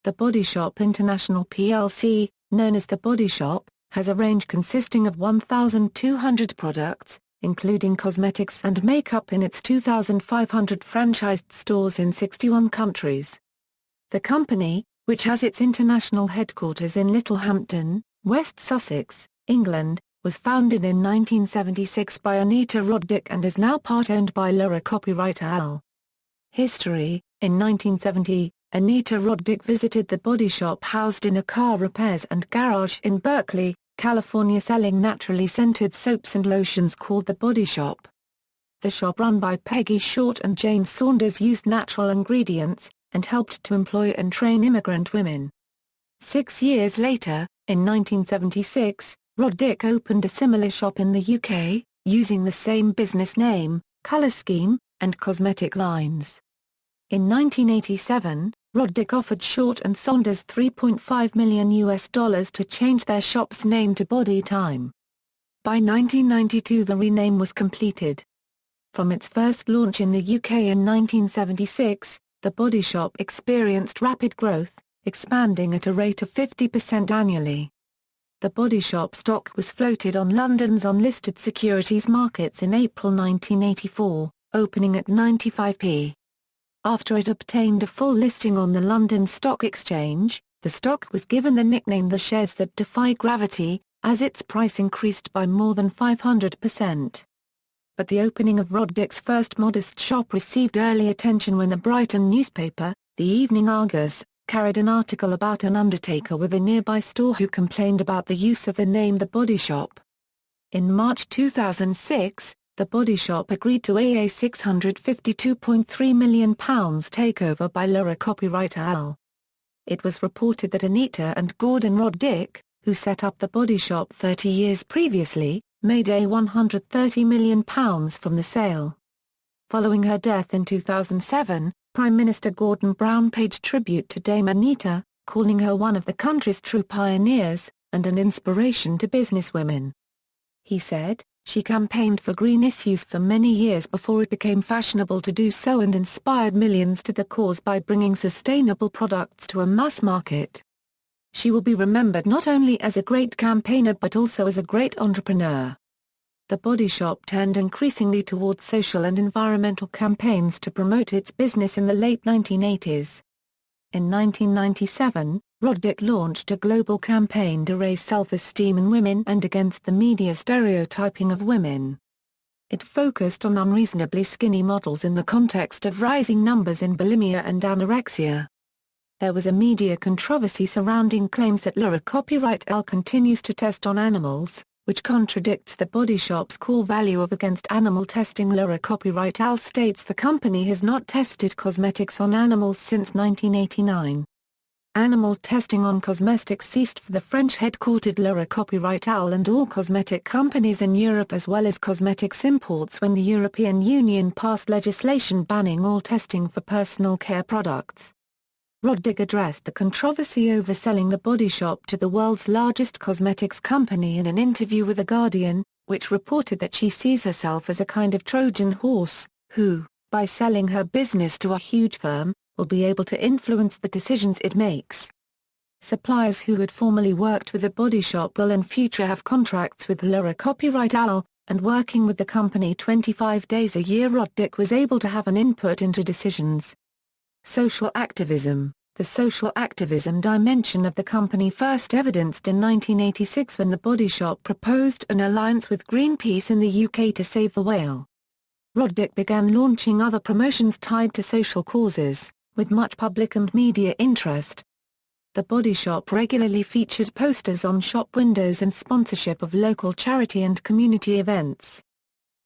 The Body Shop International PLC, known as the Body Shop, has a range consisting of 1,200 products, including cosmetics and makeup in its 2,500 franchised stores in 61 countries. The company, which has its international headquarters in Littlehampton, West Sussex, England, was founded in 1976 by Anita Roddick and is now part-owned by Laura Copyright Al. History: in 1970, Anita Roddick visited the Body Shop housed in a car repairs and garage in Berkeley, California, selling naturally scented soaps and lotions called the Body Shop. The shop, run by Peggy Short and Jane Saunders, used natural ingredients, and helped to employ and train immigrant women. 6 years later, in 1976, Roddick opened a similar shop in the UK, using the same business name, colour scheme, and cosmetic lines. In 1987, Roddick offered Short and Saunders $3.5 million to change their shop's name to Body Time. By 1992 the rename was completed. From its first launch in the UK in 1976, the Body Shop experienced rapid growth, expanding at a rate of 50% annually. The Body Shop stock was floated on London's unlisted securities markets in April 1984, opening at 95p. After it obtained a full listing on the London Stock Exchange, the stock was given the nickname "the shares that defy gravity," as its price increased by more than 500%. But the opening of Roddick's first modest shop received early attention when the Brighton newspaper, the Evening Argus, carried an article about an undertaker with a nearby store who complained about the use of the name The Body Shop. In March 2006, the Body Shop agreed to a £652.3 million takeover by Laura Copyright Al. It was reported that Anita and Gordon Roddick, who set up the Body Shop 30 years previously, made a £130 million from the sale. Following her death in 2007, Prime Minister Gordon Brown paid tribute to Dame Anita, calling her one of the country's true pioneers, and an inspiration to businesswomen. He said, "She campaigned for green issues for many years before it became fashionable to do so, and inspired millions to the cause by bringing sustainable products to a mass market. She will be remembered not only as a great campaigner but also as a great entrepreneur." The Body Shop turned increasingly towards social and environmental campaigns to promote its business in the late 1980s. In 1997, Roddick launched a global campaign to raise self-esteem in women and against the media stereotyping of women. It focused on unreasonably skinny models in the context of rising numbers in bulimia and anorexia. There was a media controversy surrounding claims that Laura Copyright Al continues to test on animals, which contradicts the Body Shop's core value of against animal testing. Laura Copyright Al states the company has not tested cosmetics on animals since 1989. Animal testing on cosmetics ceased for the French-headquartered Laura Copyright Al and all cosmetic companies in Europe, as well as cosmetics imports, when the European Union passed legislation banning all testing for personal care products. Roddick addressed the controversy over selling the Body Shop to the world's largest cosmetics company in an interview with The Guardian, which reported that she sees herself as a kind of Trojan horse, who, by selling her business to a huge firm, will be able to influence the decisions it makes. Suppliers who had formerly worked with the Body Shop will in future have contracts with Laura Copyright Al, and working with the company 25 days a year, Roddick was able to have an input into decisions. Social activism. The social activism dimension of the company first evidenced in 1986 when the Body Shop proposed an alliance with Greenpeace in the UK to save the whale. Roddick began launching other promotions tied to social causes, with much public and media interest. The Body Shop regularly featured posters on shop windows and sponsorship of local charity and community events.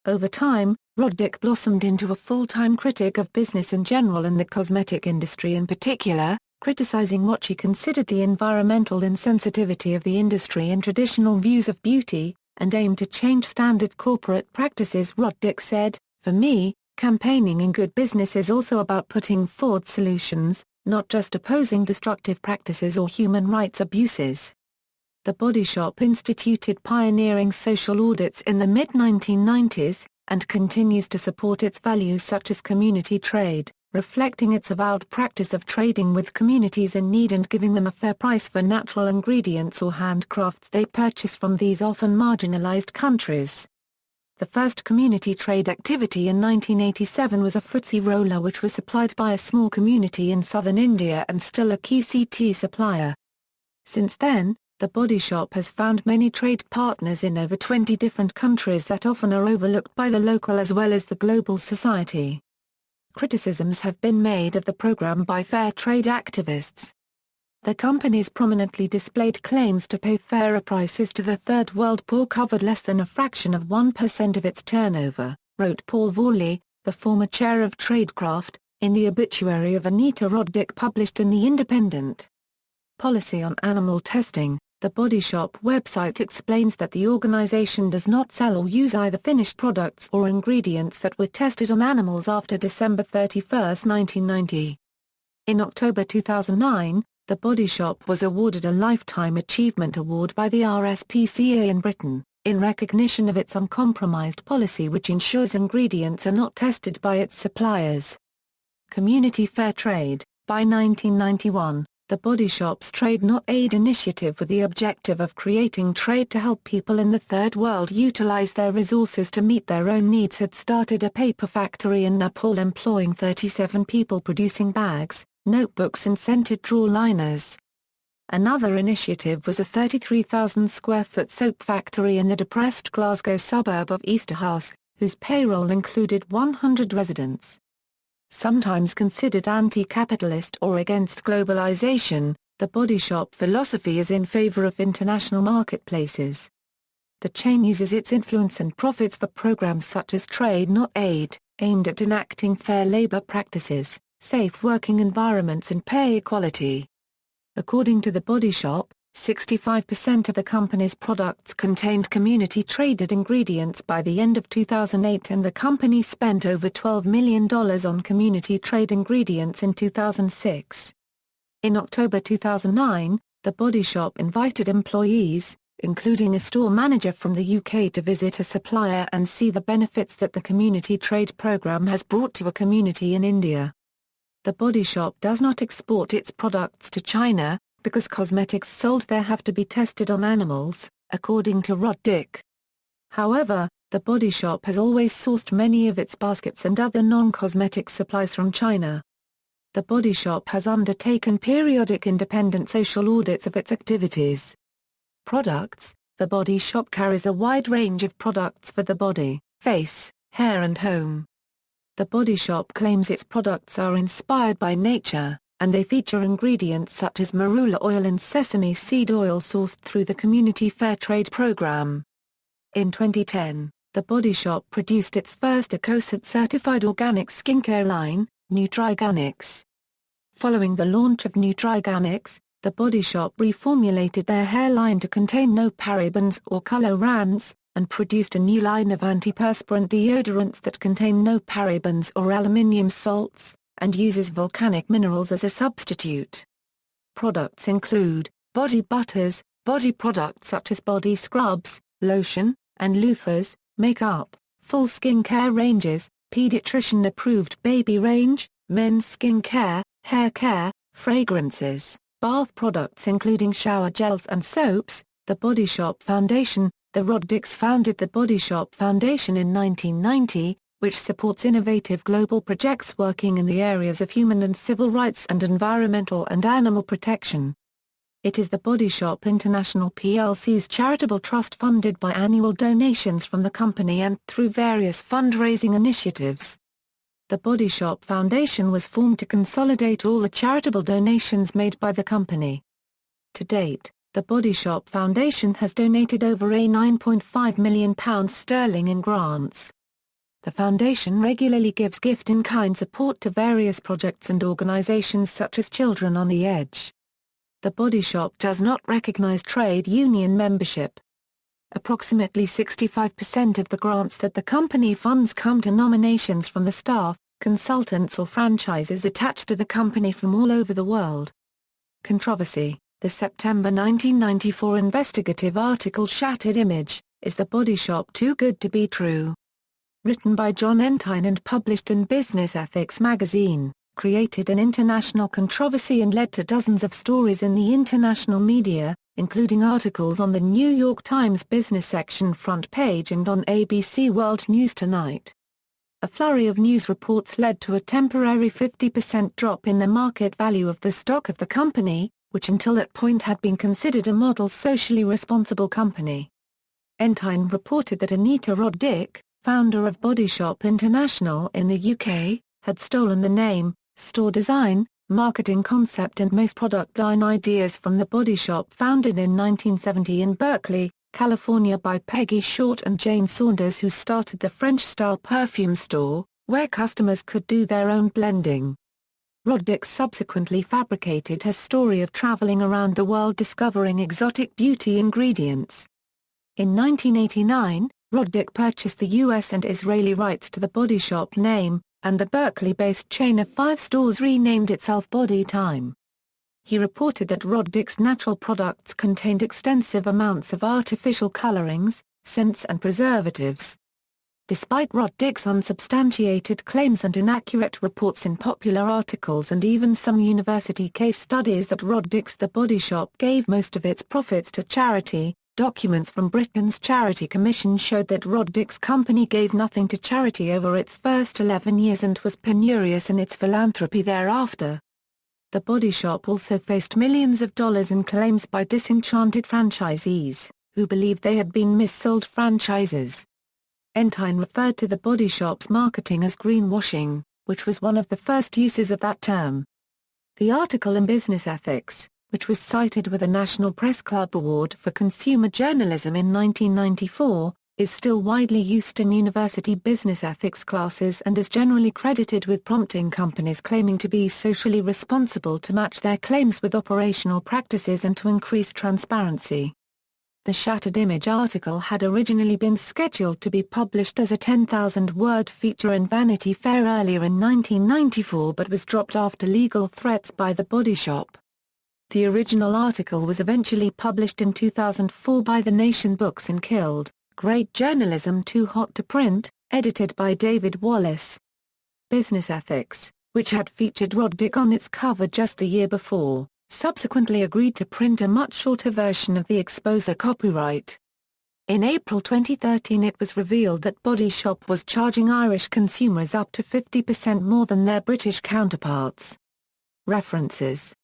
Over time, Roddick blossomed into a full-time critic of business in general and the cosmetic industry in particular, criticizing what she considered the environmental insensitivity of the industry and traditional views of beauty, and aimed to change standard corporate practices. Roddick said, "For me, campaigning in good business is also about putting forward solutions, not just opposing destructive practices or human rights abuses." The Body Shop instituted pioneering social audits in the mid-1990s, and continues to support its values such as community trade, reflecting its avowed practice of trading with communities in need and giving them a fair price for natural ingredients or handcrafts they purchase from these often marginalized countries. The first community trade activity in 1987 was a footsie roller which was supplied by a small community in southern India and still a key CT supplier. Since then, the Body Shop has found many trade partners in over 20 different countries that often are overlooked by the local as well as the global society. Criticisms have been made of the program by fair trade activists. The company's prominently displayed claims to pay fairer prices to the Third World poor covered less than a fraction of 1% of its turnover, wrote Paul Vorley, the former chair of Tradecraft, in the obituary of Anita Roddick published in The Independent. Policy on animal testing. The Body Shop website explains that the organization does not sell or use either finished products or ingredients that were tested on animals after December 31, 1990. In October 2009, the Body Shop was awarded a Lifetime Achievement Award by the RSPCA in Britain, in recognition of its uncompromised policy which ensures ingredients are not tested by its suppliers. Community Fair Trade. By 1991, the Body Shop's Trade Not Aid initiative with the objective of creating trade to help people in the Third World utilize their resources to meet their own needs had started a paper factory in Nepal employing 37 people producing bags, notebooks and scented drawer liners. Another initiative was a 33,000-square-foot soap factory in the depressed Glasgow suburb of Easterhouse, whose payroll included 100 residents. Sometimes considered anti-capitalist or against globalization, the Body Shop philosophy is in favor of international marketplaces. The chain uses its influence and profits for programs such as Trade Not Aid, aimed at enacting fair labor practices, safe working environments and pay equality. According to the Body Shop, 65% of the company's products contained community-traded ingredients by the end of 2008 and the company spent over $12 million on community trade ingredients in 2006. In October 2009, the Body Shop invited employees, including a store manager from the UK, to visit a supplier and see the benefits that the community trade program has brought to a community in India. The Body Shop does not export its products to China, because cosmetics sold there have to be tested on animals, according to Roddick. However, the Body Shop has always sourced many of its baskets and other non-cosmetic supplies from China. The Body Shop has undertaken periodic independent social audits of its activities. Products. The Body Shop carries a wide range of products for the body, face, hair and home. The Body Shop claims its products are inspired by nature, and they feature ingredients such as marula oil and sesame seed oil sourced through the Community Fair Trade program. In 2010, the Body Shop produced its first EcoCert-certified organic skincare line, Nutriganics. Following the launch of Nutriganics, the Body Shop reformulated their hair line to contain no parabens or colorants, and produced a new line of antiperspirant deodorants that contain no parabens or aluminium salts, and uses volcanic minerals as a substitute. Products include body butters, body products such as body scrubs, lotion, and loofahs, makeup, full skin care ranges, pediatrician-approved baby range, men's skin care, hair care, fragrances, bath products including shower gels and soaps. The Body Shop Foundation. The Roddicks founded the Body Shop Foundation in 1990, which supports innovative global projects working in the areas of human and civil rights and environmental and animal protection. It is the Body Shop International PLC's charitable trust funded by annual donations from the company and through various fundraising initiatives. The Body Shop Foundation was formed to consolidate all the charitable donations made by the company. To date, the Body Shop Foundation has donated over £9.5 million in grants. The foundation regularly gives gift-in-kind support to various projects and organizations such as Children on the Edge. The Body Shop does not recognize trade union membership. Approximately 65% of the grants that the company funds come to nominations from the staff, consultants or franchises attached to the company from all over the world. Controversy. The September 1994 investigative article Shattered Image, Is the Body Shop Too Good to Be True? Written by John Entine and published in Business Ethics magazine, created an international controversy and led to dozens of stories in the international media, including articles on the New York Times business section front page and on ABC World News Tonight. A flurry of news reports led to a temporary 50% drop in the market value of the stock of the company, which until that point had been considered a model socially responsible company. Ensign reported that Anita Roddick, founder of Body Shop International in the UK, had stolen the name, store design, marketing concept and most product line ideas from the Body Shop founded in 1970 in Berkeley, California by Peggy Short and Jane Saunders, who started the French-style perfume store, where customers could do their own blending. Roddick subsequently fabricated her story of traveling around the world discovering exotic beauty ingredients. In 1989, Roddick purchased the US and Israeli rights to the Body Shop name, and the Berkeley-based chain of 5 stores renamed itself Body Time. He reported that Roddick's natural products contained extensive amounts of artificial colorings, scents and preservatives. Despite Roddick's unsubstantiated claims and inaccurate reports in popular articles and even some university case studies that Roddick's The Body Shop gave most of its profits to charity, documents from Britain's Charity Commission showed that Roddick's company gave nothing to charity over its first 11 years and was penurious in its philanthropy thereafter. The Body Shop also faced millions of dollars in claims by disenchanted franchisees, who believed they had been mis-sold franchises. Ensign referred to the Body Shop's marketing as greenwashing, which was one of the first uses of that term. The article in Business Ethics, which was cited with a National Press Club Award for Consumer Journalism in 1994, is still widely used in university business ethics classes and is generally credited with prompting companies claiming to be socially responsible to match their claims with operational practices and to increase transparency. The Shattered Image article had originally been scheduled to be published as a 10,000-word feature in Vanity Fair earlier in 1994 but was dropped after legal threats by the Body Shop. The original article was eventually published in 2004 by The Nation Books and Killed, Great Journalism Too Hot to Print, edited by David Wallace. Business Ethics, which had featured Roddick on its cover just the year before, subsequently agreed to print a much shorter version of the exposure copyright. In April 2013 it was revealed that Body Shop was charging Irish consumers up to 50% more than their British counterparts. References